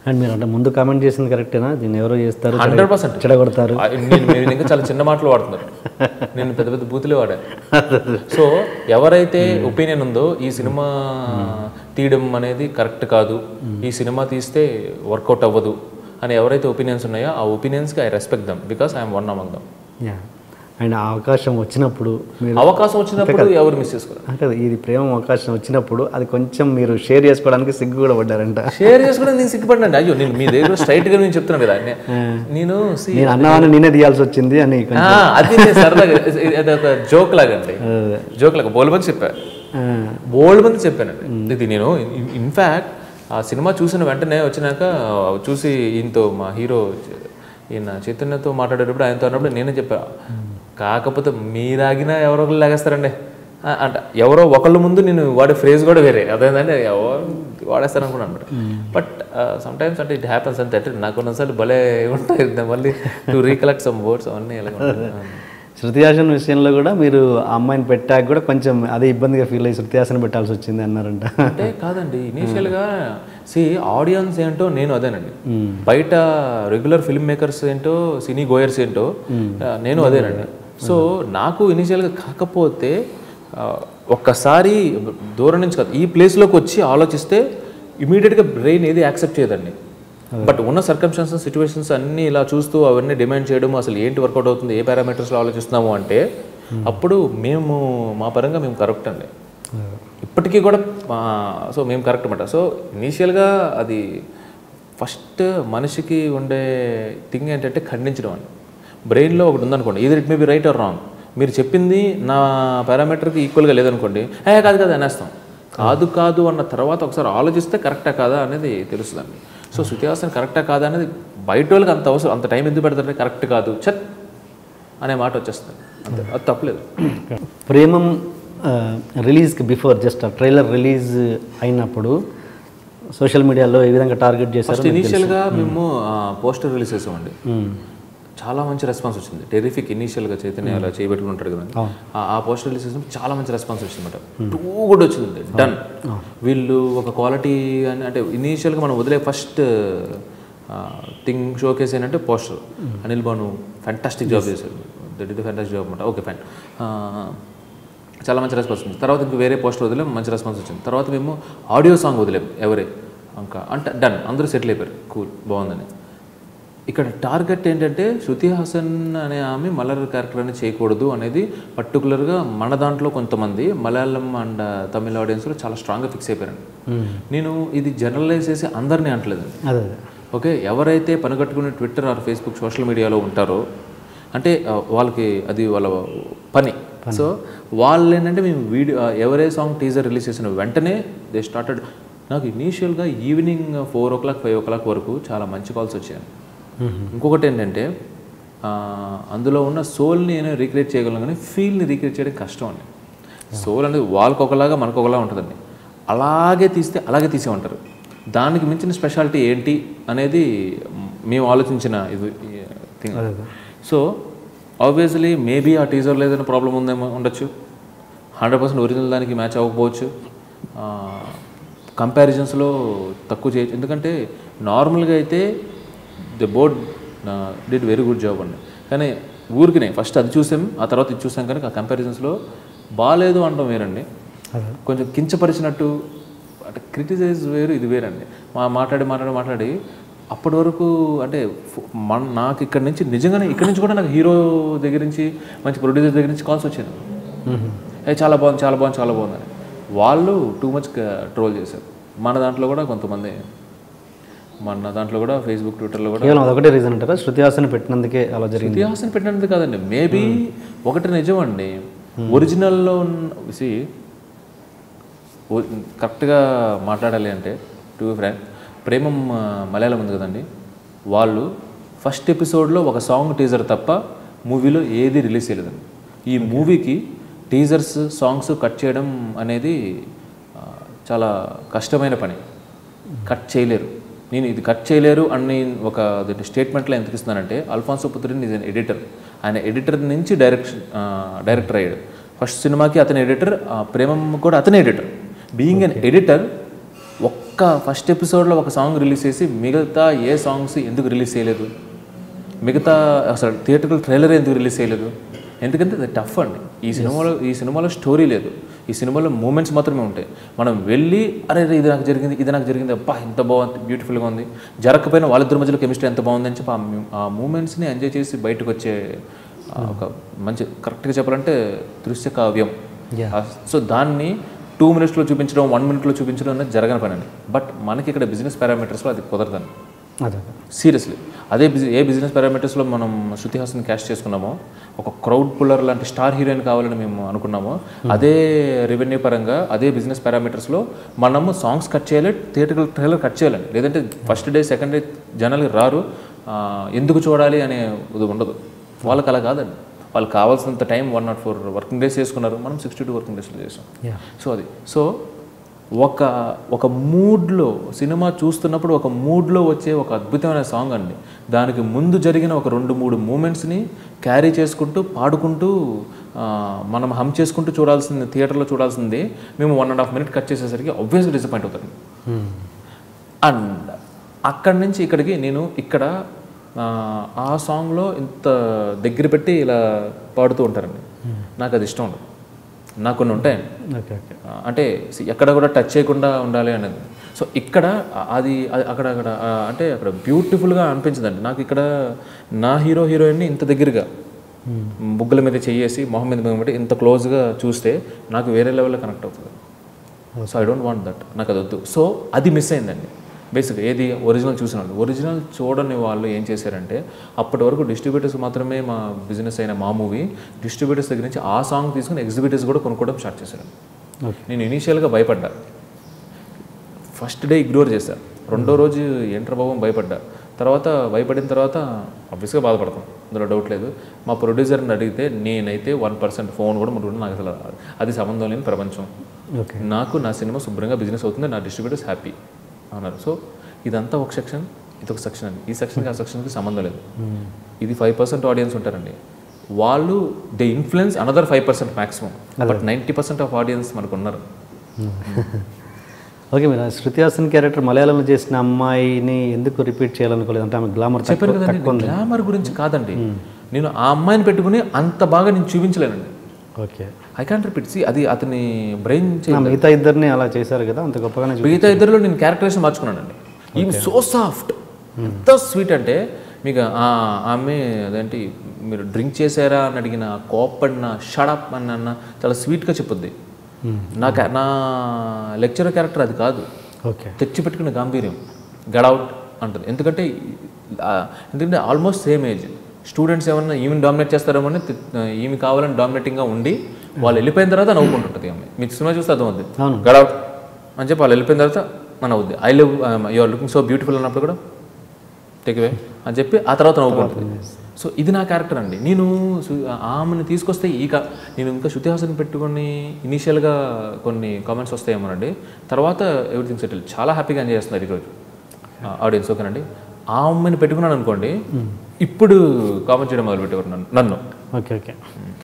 And మీరు అంటే ముందు కామెంట్ చేసింది కరెక్టేనా? దీన్ని ఎవరో చేస్తారు, 100% చెడగొడతారు. మీరు ఇంకా చాలా చిన్న మాటలు వాడుతున్నారు, నేను పెద్ద పెద్ద బూతులే వాడాను. సో ఎవరైతే ఒపీనియన్ ఉందో ఈ సినిమా తీయడం అనేది కరెక్ట్ కాదు, ఈ సినిమా తీస్తే వర్కౌట్ అవ్వదు అని ఎవరైతే ఒపీనియన్స్ ఉన్నాయో ఆ ఒపీనియన్స్కి I respect them because I'm one among them. And అవకాశం వచ్చినప్పుడు ఎవరు మిస్ చేసుకోరు అంటే ఇది ప్రేమ అవకాశం వచ్చినప్పుడు అది కొంచెం మీరు షేర్ చేసుకోవడానికి సిగ్గు కూడా పడ్డారంట. షేర్ చేసుకోవడానికి నేను సిగ్గుపడ్డాను. అయ్యో నేను మీ దగ్గర స్ట్రైట్గా నేను చెప్తున్నాను కదా, నేను అన్నవాన్ని నేనే తీయాల్సి వచ్చింది అని అది సరదాగా అదొక జోక్ లాగా అండి, జోక్ లాగా బోల్డ్ మంది చెప్పానండి. ఇది నేను ఇన్ఫ్యాక్ట్ ఆ సినిమా చూసిన వెంటనే వచ్చినాక చూసి ఈయనతో మా హీరో ఈయన చైతన్యతో మాట్లాడేటప్పుడు ఆయనతో అన్నప్పుడు నేనే చెప్పా, కాకపోతే మీరాగినా ఎవరో ఒకళ్ళు లాగేస్తారండి అంటే ఎవరో ఒకళ్ళ ముందు నేను వాడే ఫ్రేజ్ కూడా వేరే, అదేంటంటే ఎవరు వాడేస్తారు అనుకున్నాను అనమాట. బట్ సమ్టైమ్స్ అంటే ఇట్ హ్యాపన్స్ అంతే, అంటే నాకు కొన్నిసార్లు భలే ఉంటాయి మళ్ళీ టు రీకలెక్ట్ సమ్ వర్డ్స్ అవన్నీ ఎలా. శృతి హాసన్ విషయంలో కూడా మీరు ఆ అమ్మాయిని పెట్టాక కూడా కొంచెం అదే ఇబ్బందిగా ఫీల్ అయ్యి శృతి హాసన్ పెట్టాల్సి వచ్చింది అన్నారంట. అంటే కాదండి, ఇనీషియల్గా ఆడియన్స్ ఏంటో నేను అదేనండి, బయట రెగ్యులర్ ఫిల్మ్ మేకర్స్ ఏంటో సినీ గోయర్స్ ఏంటో నేను అదేనండి. సో నాకు ఇనీషియల్గా కాకపోతే ఒక్కసారి దూరం నుంచి కాదు ఈ ప్లేస్లోకి వచ్చి ఆలోచిస్తే ఇమీడియట్గా బ్రెయిన్ ఏది యాక్సెప్ట్ చేయదండి. బట్ ఉన్న సర్కమ్స్టాన్సెస్ సిచ్యువేషన్స్ అన్నీ ఇలా చూస్తూ అవన్నీ డిమాండ్ చేయడం, అసలు ఏంటి వర్కౌట్ అవుతుంది, ఏ పారామీటర్స్లో ఆలోచిస్తున్నాము అంటే అప్పుడు మేము మా పరంగా మేము కరెక్ట్ అండి ఇప్పటికీ కూడా. సో మేము కరెక్ట్ అన్నమాట. సో ఇనీషియల్గా అది ఫస్ట్ మనిషికి ఉండే థింగ్ ఏంటంటే ఖండించడం అండి. బ్రెయిన్లో ఒకటి ఉందనుకోండి, either it may be right are wrong, మీరు చెప్పింది నా పారామీటర్కి ఈక్వల్గా లేదనుకోండి, కాదు కాదు అనేస్తాం. కాదు అన్న తర్వాత ఒకసారి ఆలోచిస్తే కరెక్టా కాదా అనేది తెలుస్తుందండి. సో శృతి హాసన్ కరెక్టా కాదా అనేది బయట వాళ్ళకి అంత అవసరం, అంత టైం ఎందుకు పెడతారంటే కరెక్ట్ కాదు చట్ అనే మాట వచ్చేస్తుంది అంతే, అది తప్పలేదు. ప్రేమం రిలీజ్కి బిఫోర్ జస్ట్ ట్రైలర్ రిలీజ్ అయినప్పుడు సోషల్ మీడియాలో ఏ విధంగా టార్గెట్ చేశారు? ఇనీషియల్గా మేము పోస్టర్ రిలీజ్ చేసామండి, చాలా మంచి రెస్పాన్స్ వచ్చింది. టెరిఫిక్ ఇనీషియల్గా చైతన్య అలా చేయబెట్టుకుని ఉంటాడు కదా, ఆ పోస్టర్ రిలీజ్ చేసినప్పుడు చాలా మంచి రెస్పాన్స్ వచ్చిందన్నమాట. టూ గుడ్ వచ్చింది, డన్. వీళ్ళు ఒక క్వాలిటీ అని అంటే ఇనీషియల్గా మనం వదిలే ఫస్ట్ థింగ్ షోకేస్ ఏంటంటే poster. Anil Banu fantastic job చేశారు, that is the fantastic job అనమాట. ఓకే ఫైన్, చాలా మంచి రెస్పాన్స్ వచ్చింది. తర్వాత ఇంక వేరే పోస్టర్ వదిలేం, మంచి రెస్పాన్స్ వచ్చింది. తర్వాత మేము ఆడియో సాంగ్ వదిలేం ఎవరే ఇంకా అంటే డన్, అందరూ సెటిల్ అయిపోయారు, కూల్ బాగుందని. ఇక్కడ టార్గెట్ ఏంటంటే శృతి హాసన్ అనే ఆమె మలర్ క్యారెక్టర్ అనేది చేయకూడదు అనేది పర్టికులర్గా మన దాంట్లో కొంతమంది మలయాళం అండ్ తమిళ ఆడియన్స్లో చాలా స్ట్రాంగ్గా ఫిక్స్ అయిపోయారండి. నేను ఇది జనరలైజ్ చేసి అందరినీ అంటలేదండి. ఓకే, ఎవరైతే పనిగట్టుకునే ట్విట్టర్ ఆర్ ఫేస్బుక్ సోషల్ మీడియాలో ఉంటారో అంటే వాళ్ళకి అది వాళ్ళ పని. సో వాళ్ళు ఏంటంటే మేము వీడియో ఎవరే సాంగ్ టీజర్ రిలీజ్ చేసిన వెంటనే దే స్టార్టెడ్. నాకు ఇనీషియల్గా ఈవినింగ్ 4 o'clock 5 o'clock వరకు చాలా మంచి కాల్స్ వచ్చాయి. ఇంకొకటి ఏంటంటే అందులో ఉన్న సోల్ని నేను రీక్రియేట్ చేయగలను కానీ ఫీల్ని రీక్రియేట్ చేయడం కష్టం అండి. సోల్ అనేది వాళ్ళకి ఒకలాగా మనకు ఒకలా ఉంటుందండి, అలాగే తీస్తే అలాగే తీసే ఉంటారు. దానికి మించిన స్పెషాలిటీ ఏంటి అనేది మేము ఆలోచించిన ఇది థింగ్. సో ఆబ్వియస్లీ మేబీ ఆ టీజర్లో ఏదైనా ప్రాబ్లం ఉందేమో ఉండొచ్చు, 100% ఒరిజినల్ దానికి మ్యాచ్ అవ్వకపోవచ్చు, కంపారిజన్స్లో తక్కువ చేయొచ్చు. ఎందుకంటే నార్మల్గా అయితే the board did very good job అండి, కానీ ఊరికినే ఫస్ట్ అది చూసాం ఆ తర్వాత ఇది చూసాం కానీ ఆ కంపారిజన్స్లో బాగాలేదు అనడం వేరండి, కొంచెం కించపరిచినట్టు అంటే క్రిటిసైజ్ వేరు ఇది వేరండి. మాట్లాడి అప్పటి వరకు అంటే నాకు ఇక్కడ నుంచి నిజంగానే ఇక్కడ నుంచి కూడా నాకు హీరో దగ్గర నుంచి మంచి ప్రొడ్యూసర్ దగ్గర నుంచి కాల్స్ వచ్చాను, చాలా బాగుందని. వాళ్ళు టూ మచ్ ట్రోల్ చేశారు. మన దాంట్లో కూడా కొంతమంది, మన దాంట్లో కూడా ఫేస్బుక్ ట్విట్టర్లో కూడా అదొకటే రీజన్ అంటారా శృతి హాసన్ పెట్టినందుకే అలా జరిగింది? శృతి హాసన్ పెట్టినందుకు కాదండి, మేబీ ఒకటి నిజం అండి. ఒరిజినల్లో కరెక్ట్గా మాట్లాడాలి అంటే to be frank, Premam Malayalam ఉంది కదండి, వాళ్ళు ఫస్ట్ ఎపిసోడ్లో ఒక సాంగ్ టీజర్ తప్ప మూవీలో ఏది రిలీజ్ చేయలేదండి. ఈ మూవీకి టీజర్స్ సాంగ్స్ కట్ చేయడం అనేది చాలా కష్టమైన పని, కట్ చేయలేరు. నేను ఇది కట్ చేయలేరు అని ఒక స్టేట్మెంట్లో ఎందుకు ఇస్తున్నానంటే అల్ఫాన్సో పుత్రిన్ ఈజ్ అన్ ఎడిటర్. ఆయన ఎడిటర్ నుంచి డైరెక్టర్ అయ్యాడు. ఫస్ట్ సినిమాకి అతని ఎడిటర్, ప్రేమం కూడా అతని editor. Being an editor first ఎపిసోడ్లో ఒక సాంగ్ రిలీజ్ చేసి మిగతా ఏ సాంగ్స్ ఎందుకు రిలీజ్ చేయలేదు, మిగతా అసలు థియేటర్లో ట్రైలర్ ఎందుకు రిలీజ్ చేయలేదు? ఎందుకంటే అది టఫ్ అండి. ఈ సినిమాలో స్టోరీ లేదు, ఈ సినిమాలో మూమెంట్స్ మాత్రమే ఉంటాయి. మనం వెళ్ళి అరే ఇది నాకు జరిగింది అబ్బా ఎంత బాగుంది, బ్యూటిఫుల్గా ఉంది, జరగకపోయినా వాళ్ళిద్దరి మధ్యలో కెమిస్ట్రీ ఎంత బాగుంది అని చెప్పి ఆ మూమెంట్స్ని ఎంజాయ్ చేసి బయటకు వచ్చే ఒక మంచి, కరెక్ట్గా చెప్పాలంటే దృశ్య కావ్యం. సో దాన్ని 2 minutesలో చూపించడం, 1 minute చూపించడం అనేది జరగని పని అండి. బట్ మనకి ఇక్కడ బిజినెస్ పారామీటర్స్లో అది కుదరదండి. సీరియస్లీ ఏ బిజినెస్ పారామీటర్స్లో మనం శృతి హాసన్ క్యాష్ చేసుకున్నామో, ఒక క్రౌడ్ పుల్లర్ లాంటి స్టార్ హీరోయిన్ కావాలని మేము అనుకున్నామో, అదే రెవెన్యూ పరంగా అదే బిజినెస్ పారామీటర్స్లో మనము సాంగ్స్ కట్ చేయాలి, థియేటర్ ట్రైలర్ కట్ చేయాలండి. లేదంటే ఫస్ట్ డే సెకండ్ డే జనాలు రారు, ఎందుకు చూడాలి అనే ఇది ఉండదు. వాళ్ళకి అలా కాదండి. వాళ్ళు కావాల్సినంత టైం 104 వర్కింగ్ డేస్ చేసుకున్నారు, మనం 62 వర్కింగ్ డేస్లో చేసాం. సో అది ఒక మూడ్లో సినిమా చూస్తున్నప్పుడు ఒక మూడ్లో వచ్చే ఒక అద్భుతమైన సాంగ్ అండి. దానికి ముందు జరిగిన ఒక 2-3 మూమెంట్స్ని క్యారీ చేసుకుంటూ పాడుకుంటూ మనం హమ్ చేసుకుంటూ చూడాల్సింది, థియేటర్లో చూడాల్సింది మేము 1.5 minute కట్ చేసేసరికి ఆబ్వియస్గా డిసప్పాయింట్ అవుతాను. అండ్ అక్కడి నుంచి ఇక్కడికి నేను ఇక్కడ ఆ సాంగ్లో ఇంత దగ్గర పెట్టి ఇలా పాడుతూ ఉంటారండి. నాకు అది ఇష్టం ఉండదు. నాకు కొన్ని ఉంటాయండి, అంటే ఎక్కడ కూడా టచ్ చేయకుండా ఉండాలి అనేది. సో ఇక్కడ అది అక్కడక్కడ అంటే అక్కడ బ్యూటిఫుల్గా అనిపించదండి నాకు. ఇక్కడ నా హీరోయిన్ని ఇంత దగ్గరగా బుగ్గల మీద చెయ్యేసి మొహం మీద పెట్టి ఇంత క్లోజ్గా చూస్తే నాకు వేరే లెవెల్లో కనెక్ట్ అవుతుంది. So I don't want that, నాకు అది వద్దు. సో అది మిస్ అయిందండి బేసిక్గా. ఏది ఒరిజినల్ చూసినాడు. ఒరిజినల్ చూడని వాళ్ళు ఏం చేశారంటే, అప్పటి వరకు డిస్ట్రిబ్యూటర్స్ మాత్రమే మా బిజినెస్ అయిన మా మూవీ, డిస్ట్రిబ్యూటర్స్ దగ్గర నుంచి ఆ సాంగ్ తీసుకుని ఎగ్జిబిటర్స్ కూడా కొనుక్కోవడం స్టార్ట్ చేశారు. నేను ఇనీషియల్గా భయపడ్డా, ఫస్ట్ డే ఇగ్నోర్ చేశా, 2వ రోజు ఏంట్రా బాబు భయపడ్డా. తర్వాత భయపడిన తర్వాత ఆబ్వియస్గా బాధపడతాం, అందులో డౌట్ లేదు. మా ప్రొడ్యూసర్ని అడిగితే నేనైతే 1% ఫోన్ కూడా ముట్టుకుంటే నాకు అసలు అది సంబంధం లేని ప్రపంచం. నాకు నా సినిమా శుభ్రంగా బిజినెస్ అవుతుంది, నా డిస్ట్రిబ్యూటర్స్ హ్యాపీ అన్నారు. సో ఇదంతా ఒక సెక్షన్, ఇది ఒక సెక్షన్ అండి. ఈ సెక్షన్కి ఆ సెక్షన్కి సంబంధం లేదు. ఇది 5% ఆడియన్స్ ఉంటారండి, వాళ్ళు they influence another 5% maximum, but 90% of audience మనకు ఉన్నారు. ఓకే, మీరు శృతి హాసన్ క్యారెక్టర్ మలయాళంలో చేసిన అమ్మాయిని ఎందుకు రిపీట్ చేయాలనుకోలేదు? అంటే ఆమె గ్లామర్ చెప్పారు కదండి. గ్లామర్ గురించి కాదండి, నేను ఆ అమ్మాయిని పెట్టుకుని అంత బాగా నేను చూపించలేనండి. Okay, I can't repeat. అది అతని బ్రెయిన్ మిగతా ఇద్దరిని అలా చేశారు కదా, అంత గొప్పగానే. మిగతా ఇద్దరిలో నేను క్యారెక్టరేషన్ మార్చుకున్నానండి. ఈ సో సాఫ్ట్, ఎంత స్వీట్ అంటే మీకు ఆమె అదేంటి మీరు డ్రింక్ చేశారా అని అడిగిన, కోప్పడిన, షడప్ అన్న చాలా స్వీట్గా చెప్పుద్ది. నా లెక్చరర్ క్యారెక్టర్ అది కాదు. ఓకే, తెచ్చిపెట్టుకున్న గాంభీర్యం, గడౌట్ అంటుంది. ఎందుకంటే ఆల్మోస్ట్ సేమ్ ఏజ్. స్టూడెంట్స్ ఏమన్నా ఈమెను డామినేట్ చేస్తారేమో అని ఈమె కావాలని డామినేటింగ్గా ఉండి వాళ్ళు వెళ్ళిపోయిన తర్వాత నవ్వుకుంటుంటుంది ఆమె. మీకు సినిమా చూస్తే అర్థమవుద్ది, గడౌట్ అని చెప్పి వాళ్ళు వెళ్ళిపోయిన తర్వాత మన అవుద్ది. I love you are looking so beautiful అన్నప్పుడు కూడా టేక్ అవే అని చెప్పి ఆ తర్వాత నవ్వుకుంటుంది. సో ఇది నా క్యారెక్టర్ అండి. నేను ఆమెను తీసుకొస్తే నేను ఇంకా శృతి హాసన్ పెట్టుకొని ఇనీషియల్గా కొన్ని కామెంట్స్ వస్తాయేమోనండి, తర్వాత ఎవ్రీథింగ్ సెటిల్. చాలా హ్యాపీగా ఎంజాయ్ చేస్తున్నారు ఈరోజు ఆడియన్స్. ఓకేనండి, ఆ అమ్మాయిని పెట్టుకున్నాను అనుకోండి, ఇప్పుడు కామెంట్ చేయడం మొదలుపెట్టేవారు నన్ను. Okay okay,